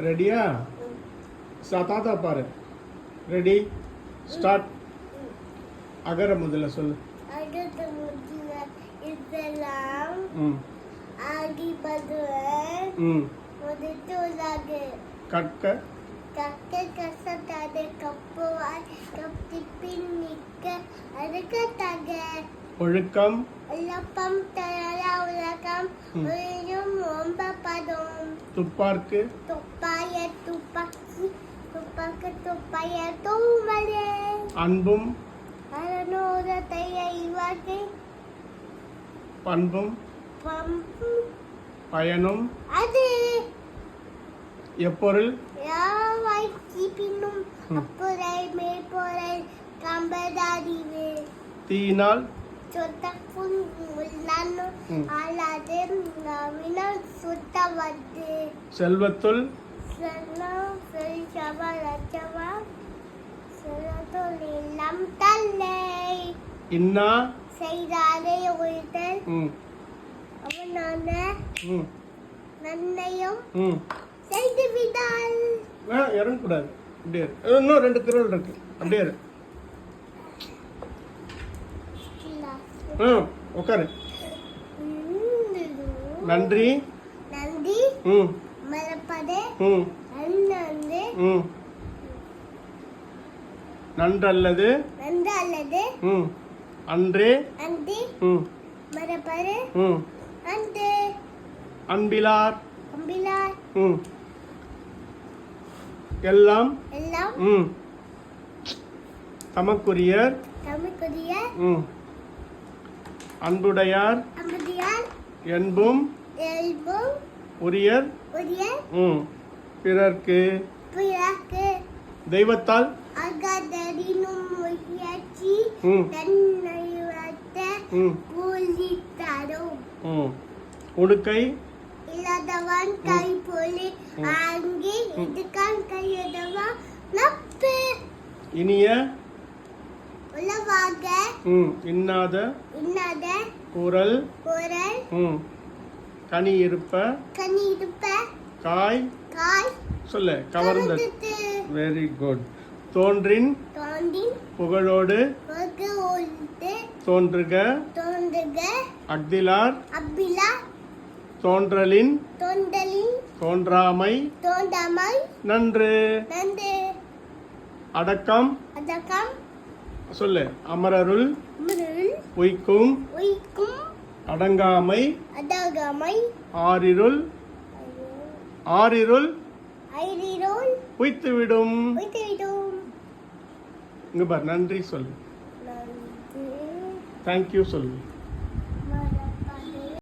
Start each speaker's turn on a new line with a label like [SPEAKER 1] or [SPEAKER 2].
[SPEAKER 1] ரெடியா? தாத்தா பாரு. Ready start. அகர முதல்ல சொல்லு.
[SPEAKER 2] அகர முதல்ல இதெல்லாம் ஆகி பதுவன் முதட்டு உலகு
[SPEAKER 1] கற்க
[SPEAKER 2] கற்க கசத்தாது கப்புவாய் கப்பிப்பின் நிற்க அறுக்கத்தக
[SPEAKER 1] ஒழுக்கம்
[SPEAKER 2] உலப்பம் தர உலகம் ஒழியும் ஒன்பப்பதும்
[SPEAKER 1] துப்பார்க்கு
[SPEAKER 2] துப்பாய துப்பாக்கி துப்பாக்கு துப்பாய தூமலே
[SPEAKER 1] அன்பும்
[SPEAKER 2] அரணோதத்தை இவாக்கை
[SPEAKER 1] பண்பும்
[SPEAKER 2] பம்பும்
[SPEAKER 1] பயனும்
[SPEAKER 2] அது
[SPEAKER 1] எப்பொருள்
[SPEAKER 2] யாவாய் கீப்பினும் அப்புரை மேற்பொறை கம்பதாதிவே
[SPEAKER 1] தீயினால்
[SPEAKER 2] சொத்தப்பும் உள்ளானு ஆளாது நவினால் சுத்தவது
[SPEAKER 1] செல்வத்துள்
[SPEAKER 2] செல்லம் செல்சவா லட்சவா செல்லத்துள் எல்லாம் தல்லை
[SPEAKER 1] இன்னா
[SPEAKER 2] செய்தாரே ஒழித்தல்
[SPEAKER 1] ம்
[SPEAKER 2] அவனான
[SPEAKER 1] ம்
[SPEAKER 2] நன்மையும்
[SPEAKER 1] ம்
[SPEAKER 2] செய்து விடால்
[SPEAKER 1] இறங்கக்கூடாது. அப்படியே இரு. இன்னும் 2 திருவள் இருக்கு. அப்படியே இரு. உட்காரு. நன்றி
[SPEAKER 2] நன்றி
[SPEAKER 1] ம்
[SPEAKER 2] மறப்பது
[SPEAKER 1] ம்
[SPEAKER 2] அன்னந்து
[SPEAKER 1] ம் நன்றல்லது
[SPEAKER 2] நன்றல்லது
[SPEAKER 1] ம் அன்றே
[SPEAKER 2] அந்தி
[SPEAKER 1] ம்
[SPEAKER 2] மறப்பது
[SPEAKER 1] ம்
[SPEAKER 2] அந்து
[SPEAKER 1] அன்பிலார்
[SPEAKER 2] அம்பிலார்
[SPEAKER 1] ம் எல்லாம்
[SPEAKER 2] எல்லாம்
[SPEAKER 1] ம் தமக்குரியர்
[SPEAKER 2] தமக்குரிய
[SPEAKER 1] ம் அன்புடையார்
[SPEAKER 2] அம்பதியார்
[SPEAKER 1] என்பும்
[SPEAKER 2] எல்பும்
[SPEAKER 1] உரியர்
[SPEAKER 2] உரிய
[SPEAKER 1] ம் பிறர்க்கு
[SPEAKER 2] பிறக்கு
[SPEAKER 1] தெய்வத்தால்
[SPEAKER 2] அகதரினும் முயற்சி
[SPEAKER 1] ம்
[SPEAKER 2] தன்னைவத்த
[SPEAKER 1] ம்
[SPEAKER 2] கூலித்தரும்
[SPEAKER 1] ம் உடுக்கை
[SPEAKER 2] இல்லாதவன் கைப்பொலி ஆங்கி இதுக்கான் கையதவன் நப்பு
[SPEAKER 1] இனிய
[SPEAKER 2] உளவாக
[SPEAKER 1] இன்னாத
[SPEAKER 2] இன்னாத
[SPEAKER 1] குரல்
[SPEAKER 2] குரல்
[SPEAKER 1] கனி இருப்ப
[SPEAKER 2] கனி இருப்ப
[SPEAKER 1] காய்
[SPEAKER 2] காய்
[SPEAKER 1] சொல்லு கவர்ந்த.
[SPEAKER 2] கவர்ந்தது.
[SPEAKER 1] Very good. தோன்றின்
[SPEAKER 2] தோண்டின்
[SPEAKER 1] புகழோடு
[SPEAKER 2] ஒர்க்கு ஒழுத்து
[SPEAKER 1] தோன்றுக
[SPEAKER 2] தோன்றுக
[SPEAKER 1] அக்திலார்
[SPEAKER 2] அப்பிலா
[SPEAKER 1] தோன்றலின்
[SPEAKER 2] தோண்டலின்
[SPEAKER 1] தோன்றாமை
[SPEAKER 2] தோண்டாமை
[SPEAKER 1] நன்று.
[SPEAKER 2] நன்று
[SPEAKER 1] அடக்கம்
[SPEAKER 2] அதக்கம்
[SPEAKER 1] சொல்லு அமரருள்
[SPEAKER 2] முருள்
[SPEAKER 1] உய்க்கும்
[SPEAKER 2] உய்க்கும்
[SPEAKER 1] அடங்காமை
[SPEAKER 2] அதகமை
[SPEAKER 1] ஆறிருள் ஆறிருள்
[SPEAKER 2] ஐரிரோல்
[SPEAKER 1] உய்த்துவிடும்.
[SPEAKER 2] உய்த்துவிடும்.
[SPEAKER 1] இங்க பார் நன்றி சொல்லு.
[SPEAKER 2] நன்றி
[SPEAKER 1] தேங்க்யூ சொல்லு.